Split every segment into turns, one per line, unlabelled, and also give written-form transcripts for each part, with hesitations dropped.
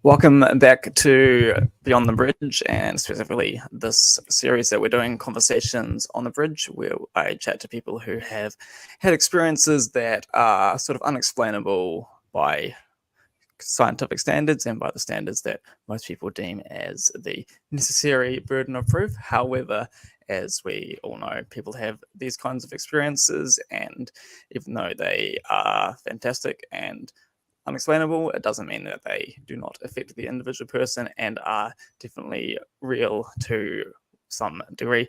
Welcome back to Beyond the Bridge, and specifically this series that we're doing, Conversations on the Bridge, where I chat to people who have had experiences that are sort of unexplainable by scientific standards and by the standards that most people deem as the necessary burden of proof. However, as we all know, people have these kinds of experiences, and even though they are fantastic and unexplainable, it doesn't mean that they do not affect the individual person and are definitely real to some degree.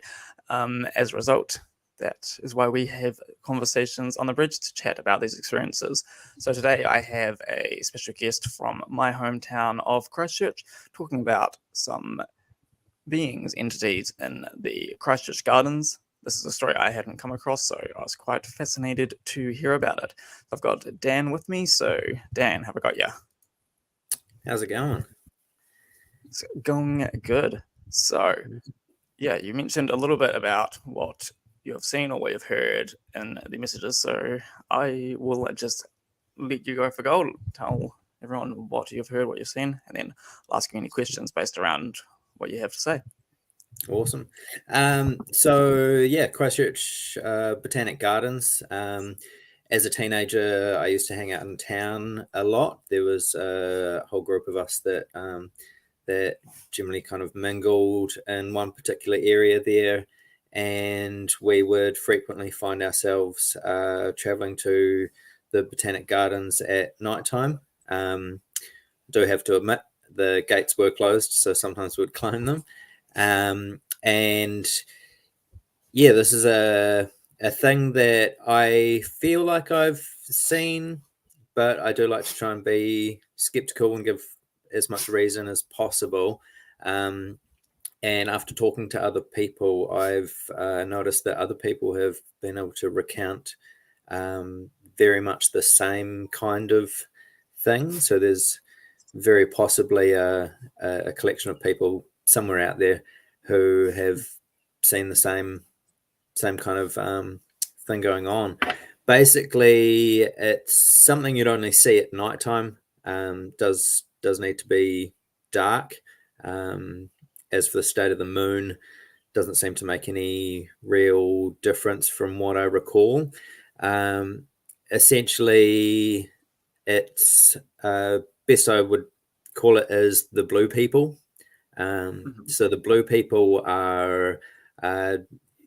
As a result, that is why we have Conversations on the Bridge to chat about these experiences. So today I have a special guest from my hometown of Christchurch talking about some beings, entities in the Christchurch Gardens. This is a story I hadn't come across, so I was quite fascinated to hear about it. I've got Dan with me, so Dan, have I got you?
How's it going?
It's going good. So, yeah, you mentioned a little bit about what you have seen or what you've heard in the messages, so I will just let you go for gold. Tell everyone what you've heard, what you've seen, and then I'll ask you any questions based around what you have to say.
Awesome. So yeah, Christchurch Botanic Gardens. As a teenager, I used to hang out in town a lot. There was a whole group of us that that generally kind of mingled in one particular area there, and we would frequently find ourselves traveling to the Botanic Gardens at nighttime. Do have to admit, the gates were closed, so sometimes we'd climb them. And yeah, this is a thing that I feel like I've seen, but I do like to try and be skeptical and give as much reason as possible. And after talking to other people, I've noticed that other people have been able to recount very much the same kind of thing. So there's very possibly a collection of people somewhere out there who have seen the same kind of thing going on. Basically, it's something you'd only see at nighttime. Does need to be dark. As for the state of the moon, doesn't seem to make any real difference from what I recall. Essentially, it's best I would call it as the blue people. So the blue people are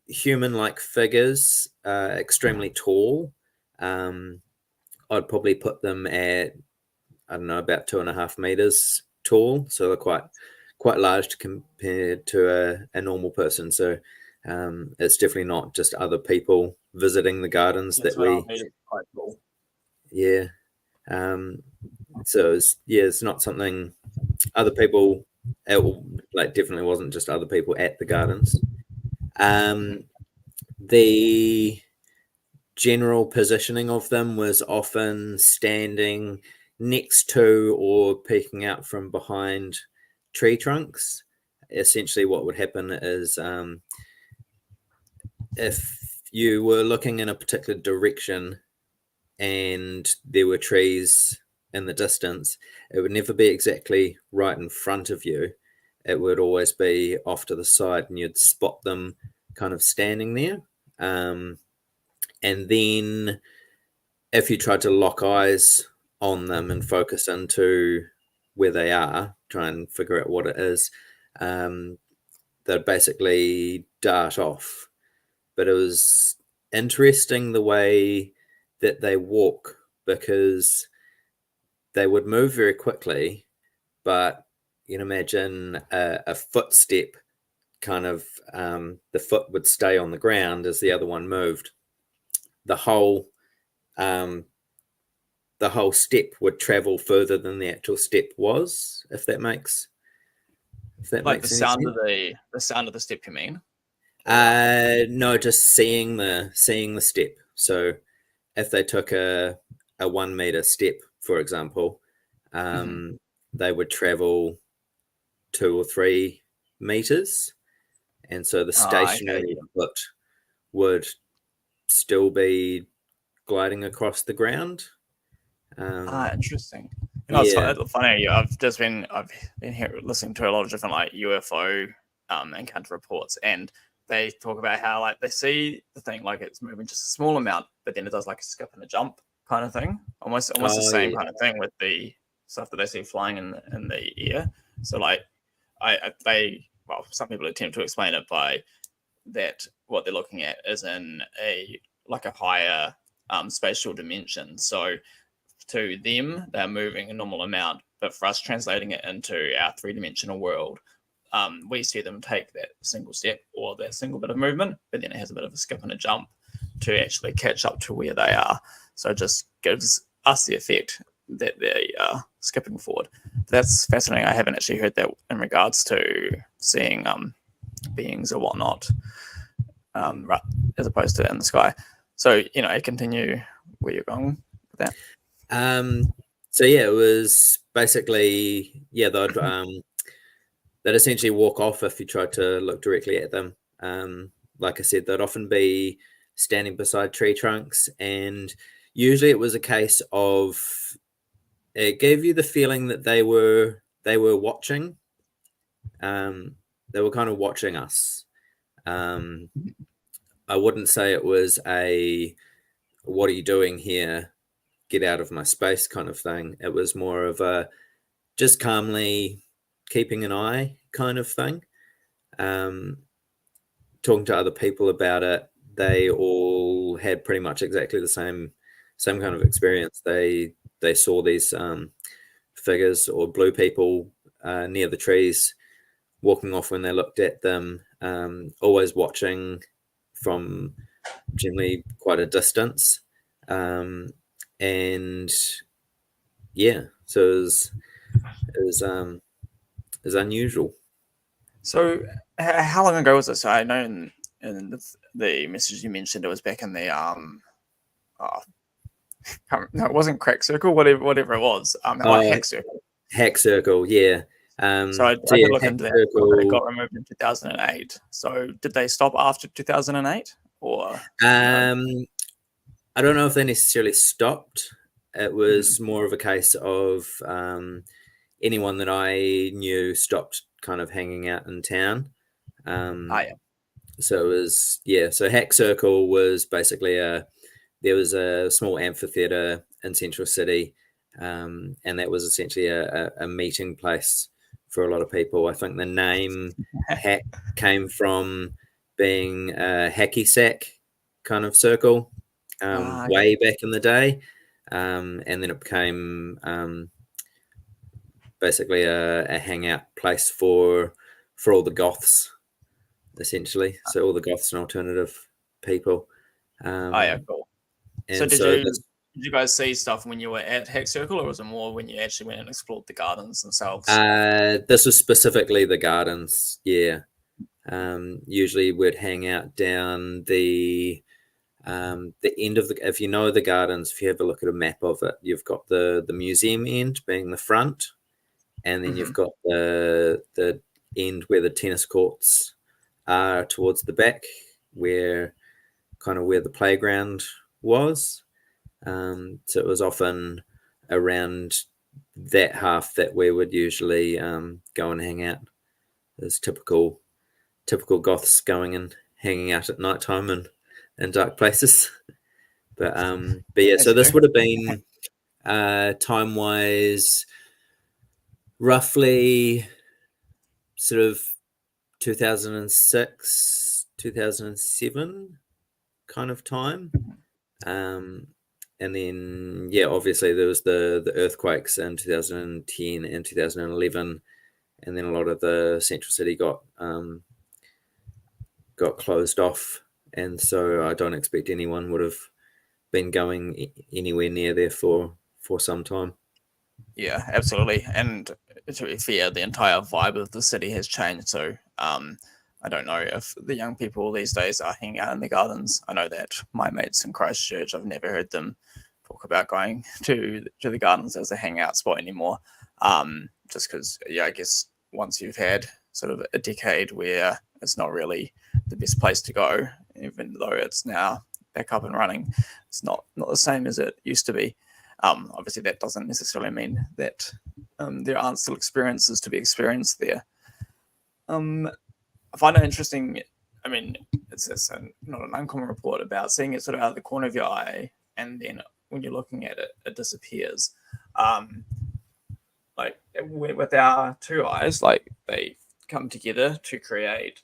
human-like figures, extremely tall. I'd probably put them at, I don't know, about 2.5 meters tall. So they're quite large compared to a normal person. So it's definitely not just other people visiting the gardens that we.
Quite cool.
Yeah. So it's not something other people. It definitely wasn't just other people at the gardens. The general positioning of them was often standing next to or peeking out from behind tree trunks. Essentially, what would happen is if you were looking in a particular direction and there were trees in the distance, it would never be exactly right in front of you. It would always be off to the side, and you'd spot them kind of standing there. And then if you tried to lock eyes on them and focus into where they are, try and figure out what it is, they'd basically dart off. But it was interesting the way that they walk, because they would move very quickly, but you can imagine a footstep kind of, the foot would stay on the ground as the other one moved. The whole step would travel further than the actual step was, if that makes
Like
makes
the
any
sound
sense.
of the sound of the step, you mean?
No, just seeing the step. So if they took a 1 meter step, for example, they would travel 2 or 3 meters, and so the stationary foot would still be gliding across the ground.
Interesting. It's
Yeah.
funny. I've been here listening to a lot of different like UFO encounter reports, and they talk about how like they see the thing like it's moving just a small amount, but then it does like a skip and a jump kind of thing. Almost the
Oh,
same
yeah.
kind of thing with the stuff that they see flying in the air. So like some people attempt to explain it by that what they're looking at is in a higher spatial dimension. So to them, they're moving a normal amount, but for us translating it into our three-dimensional world, we see them take that single step or that single bit of movement, but then it has a bit of a skip and a jump to actually catch up to where they are. So it just gives us the effect that they are skipping forward. That's fascinating. I haven't actually heard that in regards to seeing beings or whatnot, as opposed to in the sky. So, I continue where you're going with that.
So yeah, it was basically they'd essentially walk off if you tried to look directly at them. Like I said, they'd often be standing beside tree trunks, and usually it was a case of it gave you the feeling that they were watching. They were kind of watching us. I wouldn't say it was a "what are you doing here? Get out of my space" kind of thing. It was more of a just calmly keeping an eye kind of thing. Talking to other people about it, they all had pretty much exactly the same kind of experience. They saw these figures or blue people near the trees walking off when they looked at them, always watching from generally quite a distance. And yeah, so it was unusual.
So, how long ago was this? I know in the message you mentioned it was back in the no, it wasn't crack circle, whatever it was. Hack circle.
Hack circle, yeah.
So I did look into that. It got removed in 2008. So did they stop after 2008, or?
I don't know if they necessarily stopped. It was more of a case of anyone that I knew stopped kind of hanging out in town.
Yeah.
So it was, so Hack Circle was basically there was a small amphitheater in Central City, and that was essentially a meeting place for a lot of people. I think the name Hack came from being a hacky sack kind of circle way back in the day, and then it became basically a hangout place for all the goths, essentially. So all the goths and alternative people.
Cool. So did you guys see stuff when you were at Hack Circle, or was it more when you actually went and explored the gardens themselves?
This was specifically the gardens, yeah. Usually we'd hang out down the end of if you know the gardens, if you have a look at a map of it, you've got the museum end being the front, and then you've got the end where the tennis courts are towards the back, where the playground was. So it was often around that half that we would usually go and hang out. There's typical goths going and hanging out at nighttime and in dark places. But yeah, so this would have been time wise roughly sort of 2006, 2007 kind of time. And then, obviously there was the earthquakes in 2010 and 2011, and then a lot of the Central City got closed off, and so I don't expect anyone would have been going anywhere near there for some time.
Yeah, absolutely. And to be fair, the entire vibe of the city has changed. So I don't know if the young people these days are hanging out in the gardens. I know that my mates in Christchurch, I've never heard them talk about going to the gardens as a hangout spot anymore. Just because, I guess once you've had sort of a decade where it's not really the best place to go, even though it's now back up and running, it's not the same as it used to be. Obviously, that doesn't necessarily mean that there aren't still experiences to be experienced there. I find it interesting. I mean, it's not an uncommon report about seeing it sort of out of the corner of your eye, and then when you're looking at it, it disappears. Like with our two eyes, like they come together to create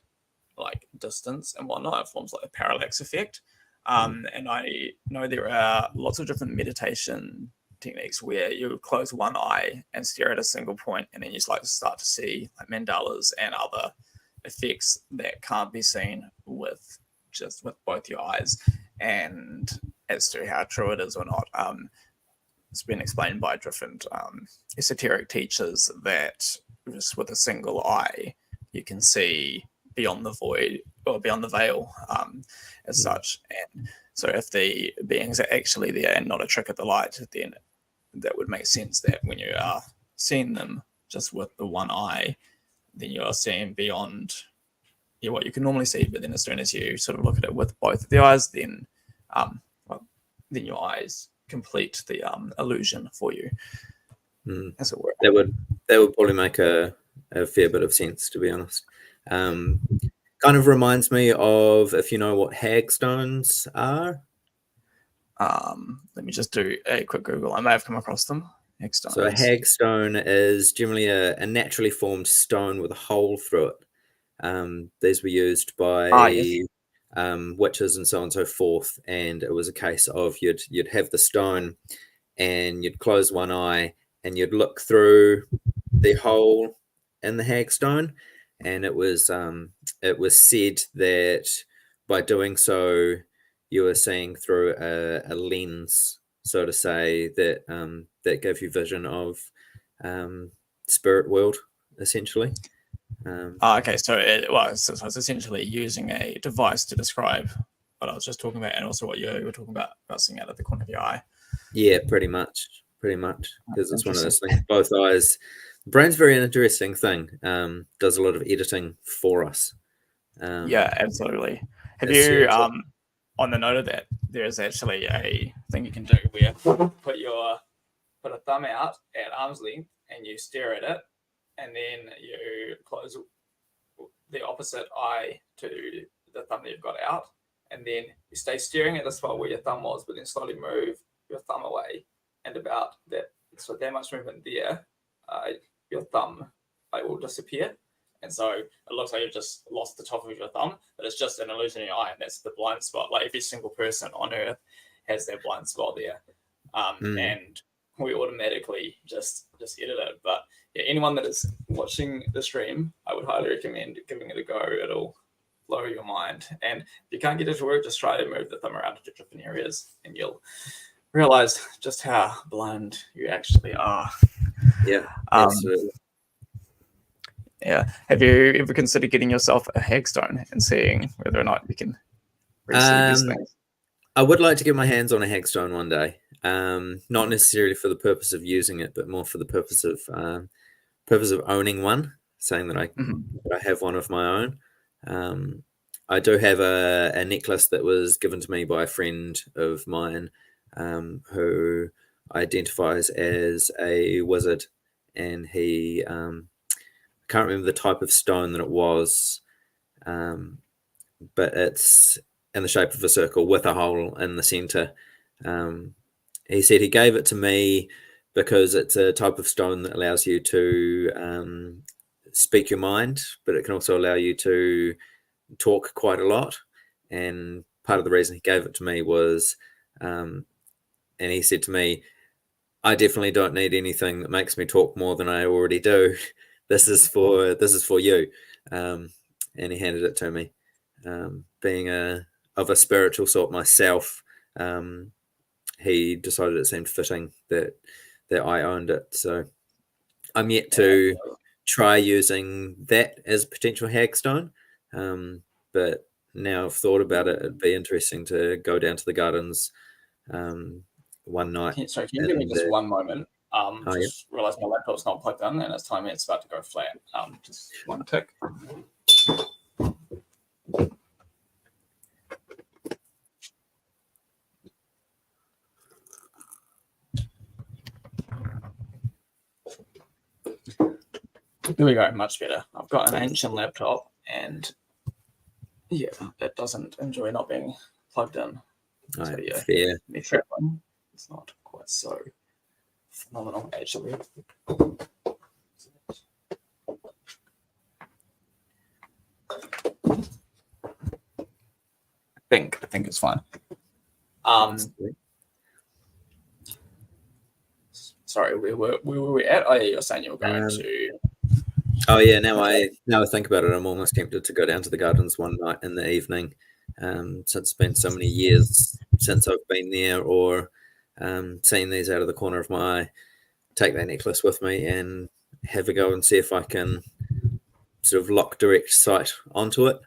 like distance and whatnot. It forms like a parallax effect. And I know there are lots of different meditation techniques where you close one eye and stare at a single point, and then you like start to see like mandalas and other effects that can't be seen with both your eyes. And as to how true it is or not, it's been explained by different esoteric teachers that just with a single eye you can see beyond the void or beyond the veil, as such. And so if the beings are actually there and not a trick of the light, then that would make sense that when you are seeing them just with the one eye, then you are seeing beyond what you can normally see. But then as soon as you sort of look at it with both of the eyes, then then your eyes complete the illusion for you, as it were.
That would probably make a fair bit of sense, to be honest. Kind of reminds me of, if you know what hagstones are.
Let me just do a quick Google. I may have come across them. Hagstones.
So a hagstone is generally a naturally formed stone with a hole through it. These were used by
yes.
Witches and so on and so forth, and it was a case of you'd have the stone and you'd close one eye and you'd look through the hole in the hagstone, and it was said that by doing so you were seeing through a lens, so to say, that gave you vision of spirit world, essentially.
Okay, so it's essentially using a device to describe what I was just talking about, and also what you were talking about seeing out of the corner of your eye.
Yeah, pretty much, because it's one of those things. Both eyes. The brain's a very interesting thing. Does a lot of editing for us.
Yeah, absolutely. Have you on the note of that, there's actually a thing you can do where put a thumb out at arm's length and you stare at it, and then you close the opposite eye to the thumb that you've got out, and then you stay staring at the spot where your thumb was, but then slowly move your thumb away, and about that, so that much movement there, your thumb will disappear. And so it looks like you've just lost the top of your thumb, but it's just an illusion in your eye, and that's the blind spot. Like every single person on Earth has that blind spot there, and we automatically just edit it. But yeah, anyone that is watching the stream, I would highly recommend giving it a go. It'll blow your mind. And if you can't get it to work, just try to move the thumb around to different areas, and you'll realize just how blind you actually are.
Yeah, absolutely.
Yeah. Have you ever considered getting yourself a hagstone and seeing whether or not you can receive these things?
I would like to get my hands on a hagstone one day. Not necessarily for the purpose of using it, but more for the purpose of owning one, saying that I have one of my own. I do have a necklace that was given to me by a friend of mine, who identifies as a wizard, and he can't remember the type of stone that it was, but it's in the shape of a circle with a hole in the center. He said he gave it to me because it's a type of stone that allows you to speak your mind, but it can also allow you to talk quite a lot. And part of the reason he gave it to me was, and he said to me, I definitely don't need anything that makes me talk more than I already do. This is for you. And he handed it to me. Being of a spiritual sort myself, he decided it seemed fitting that I owned it. So I'm yet to try using that as a potential hagstone. But now I've thought about it, it'd be interesting to go down to the gardens one night.
Sorry, can you give me just one moment? Just realised my laptop's not plugged in, and it's telling me it's about to go flat. Just one tick. There we go, much better. I've got an ancient laptop, and yeah, it doesn't enjoy not being plugged in. So yeah,
fair.
me traveling, it's not quite so phenomenal actually. I think it's fine. Sorry, where were we at? Oh yeah, you're saying you were going to.
Oh yeah, now I think about it, I'm almost tempted to go down to the gardens one night in the evening. Since it's been so many years since I've been there or seen these out of the corner of my eye, take that necklace with me and have a go and see if I can sort of lock direct sight onto it.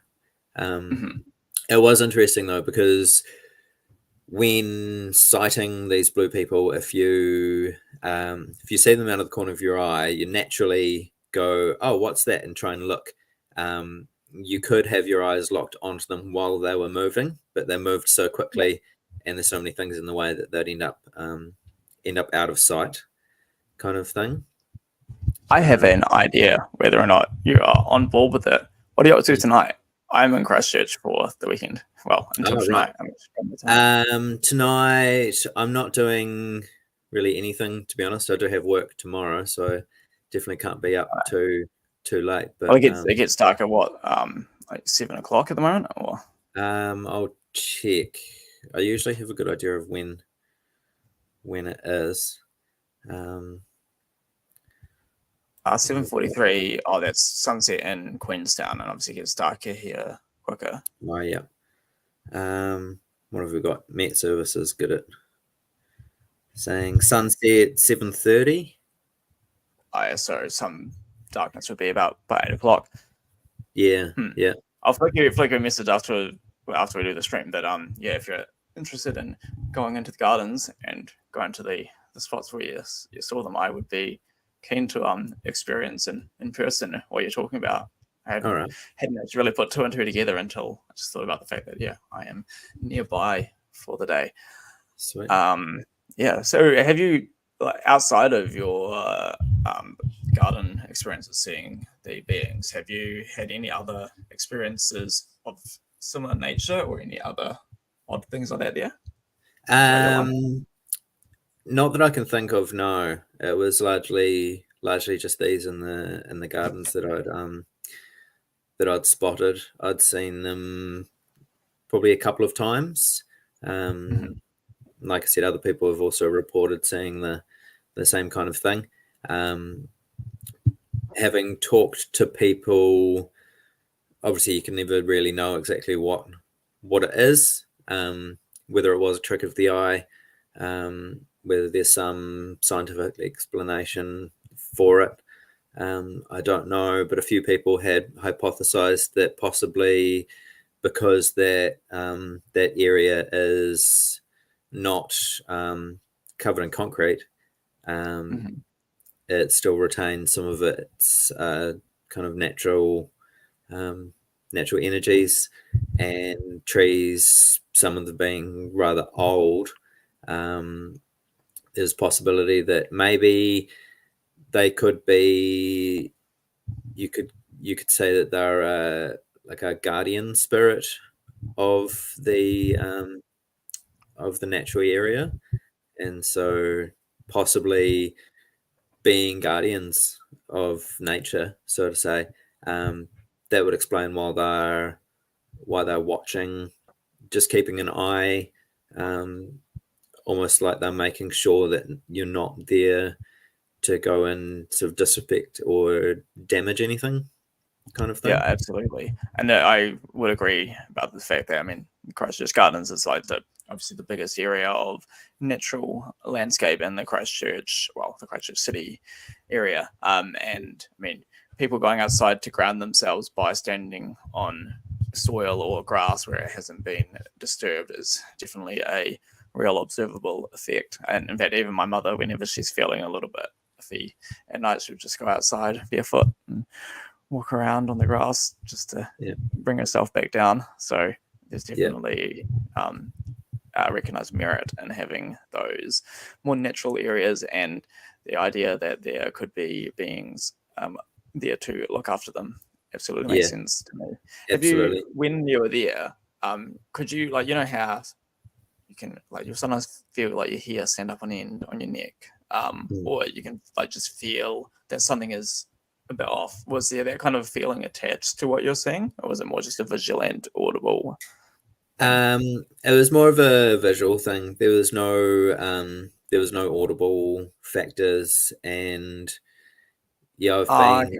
It was interesting though, because when sighting these blue people, if you see them out of the corner of your eye, you naturally go, oh, what's that, and try and look. You could have your eyes locked onto them while they were moving, but they moved so quickly and there's so many things in the way that they'd end up out of sight, kind of thing.
I have an idea whether or not you are on board with it. What are you up to tonight? I'm in Christchurch for the weekend. Well, until tonight.
Right. Tonight, I'm not doing really anything, to be honest. I do have work tomorrow, so definitely can't be up too late. But
well, it gets dark at what, like 7 o'clock at the moment, or?
I'll check. I usually have a good idea of when it is.
7:43. Oh, that's sunset in Queenstown, and obviously it gets darker here quicker.
Oh yeah. What have we got? Met Services good at saying sunset 7:30.
Oh, yeah, so some darkness would be about by 8 o'clock.
Yeah, yeah.
I'll flick you a message after we do the stream. But yeah, if you're interested in going into the gardens and going to the spots where you saw them, I would be keen to experience in person what you're talking about. I hadn't actually really put two and two together until I just thought about the fact that I am nearby for the day.
Sweet.
Yeah. So have you, outside of your garden experiences seeing the beings, have you had any other experiences of similar nature or any other odd things like that there?
Not that I can think of, no. It was largely just these in the gardens that I'd spotted. I'd seen them probably a couple of times. Like I said, other people have also reported seeing the same kind of thing. Having talked to people, obviously you can never really know exactly what it is, whether it was a trick of the eye, whether there's some scientific explanation for it. I don't know, but a few people had hypothesized that possibly because that area is not covered in concrete, it still retains some of its kind of natural energies, and trees, some of them being rather old. There's a possibility that maybe they could be, you could say that they're like a guardian spirit of the natural area, and so possibly being guardians of nature, so to say. That would explain why they're watching, just keeping an eye, almost like they're making sure that you're not there to go and sort of disrespect or damage anything, kind of thing.
Yeah, absolutely. And I would agree about the fact that, Christchurch Gardens is like obviously the biggest area of natural landscape in the Christchurch city area. And people going outside to ground themselves by standing on soil or grass where it hasn't been disturbed is definitely a real observable effect. And in fact, even my mother, whenever she's feeling a little bit iffy at night, she'll just go outside barefoot and walk around on the grass just to bring herself back down. So there's definitely recognized merit in having those more natural areas, and the idea that there could be beings there to look after them. Absolutely makes
Yeah,
sense to me. Have
absolutely.
you, when you were there, could you, like, you know how you can, like, you sometimes feel like your hair stand up on end on your neck,
Mm.
or you can like just feel that something is a bit off. Was there that kind of feeling attached to what you're seeing, or was it more just a visual and audible thing?
It was more of a visual thing. There was no audible factors, and yeah,
Ah, okay.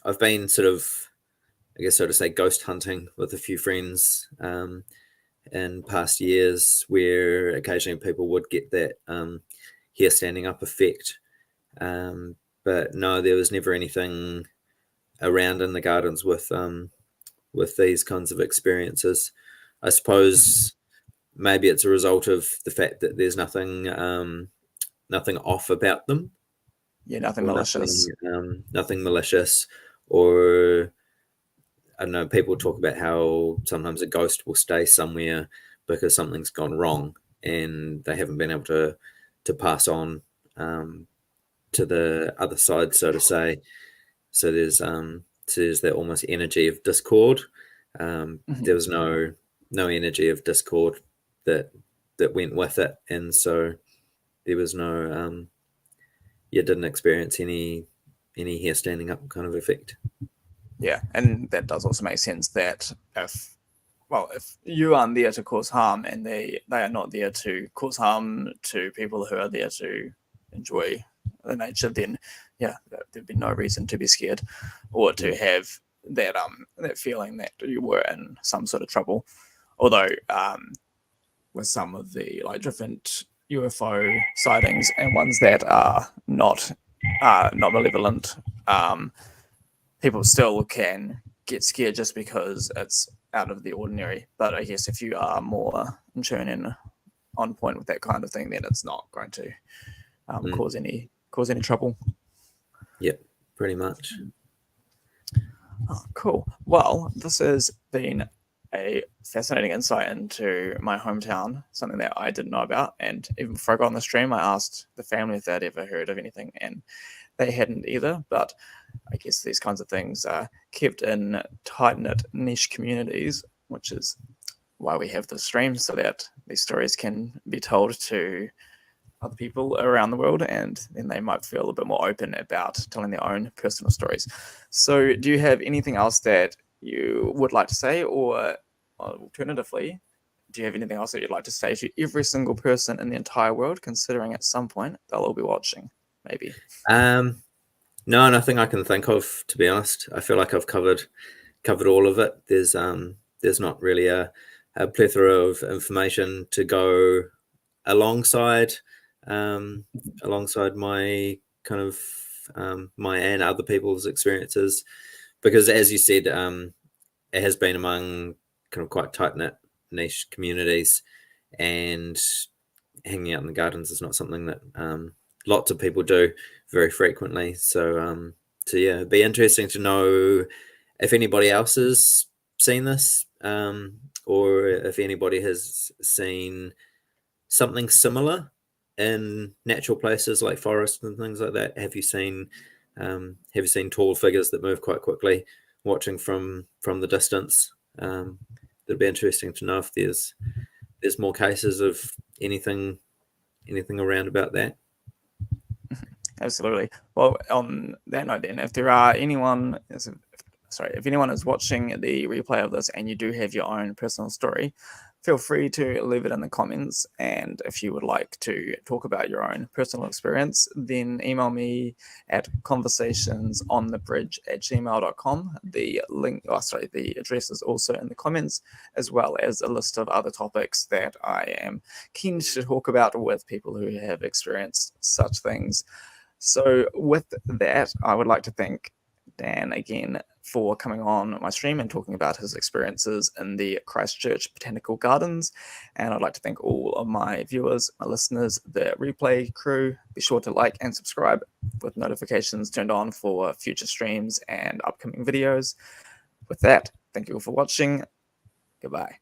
I've been sort of, I guess, so to say, ghost hunting with a few friends in past years, where occasionally people would get that hair standing up effect. But no, there was never anything around in the gardens with these kinds of experiences. I suppose maybe it's a result of the fact that there's nothing off about them,
Yeah, nothing
or
malicious.
nothing malicious, or I don't know. People talk about how sometimes a ghost will stay somewhere because something's gone wrong and they haven't been able to pass on to the other side, so to say. So there's that almost energy of discord. There was no energy of discord that went with it, and so there was no you didn't experience any hair standing up kind of effect.
Yeah, and that does also make sense that if you aren't there to cause harm and they are not there to cause harm to people who are there to enjoy the nature, then yeah, there'd be no reason to be scared or to have that feeling that you were in some sort of trouble. Although with some of the like different UFO sightings and ones that are not malevolent, people still can get scared just because it's out of the ordinary. But I guess if you are more in tune and on point with that kind of thing, then it's not going to cause any trouble.
Yep, pretty much.
Oh, cool. Well, this has been a fascinating insight into my hometown, something that I didn't know about. And even before I got on the stream, I asked the family if they'd ever heard of anything, and they hadn't either. But I guess these kinds of things are kept in tight-knit niche communities, which is why we have the stream, so that these stories can be told to other people around the world, and then they might feel a bit more open about telling their own personal stories. So do you have anything else that you would like to say, or alternatively, do you have anything else that you'd like to say to every single person in the entire world, considering at some point they'll all be watching, maybe?
No, nothing I can think of, to be honest. I feel like I've covered all of it. There's not really a plethora of information to go alongside my kind of my and other people's experiences, because as you said, it has been among kind of quite tight-knit niche communities, and hanging out in the gardens is not something that lots of people do very frequently. So yeah, it'd be interesting to know if anybody else has seen this, or if anybody has seen something similar in natural places like forests and things like that. Have you seen tall figures that move quite quickly, watching from the distance? It'd be interesting to know if there's more cases of anything around about that.
Absolutely. Well, on that note, then, if there are anyone, if anyone is watching the replay of this and you do have your own personal story, feel free to leave it in the comments. And if you would like to talk about your own personal experience, then email me at conversationsonthebridge@gmail.com. The address is also in the comments, as well as a list of other topics that I am keen to talk about with people who have experienced such things. So with that, I would like to thank Dan again for coming on my stream and talking about his experiences in the Christchurch Botanical Gardens. And I'd like to thank all of my viewers, my listeners, the replay crew. Be sure to like and subscribe with notifications turned on for future streams and upcoming videos. With that, thank you all for watching. Goodbye.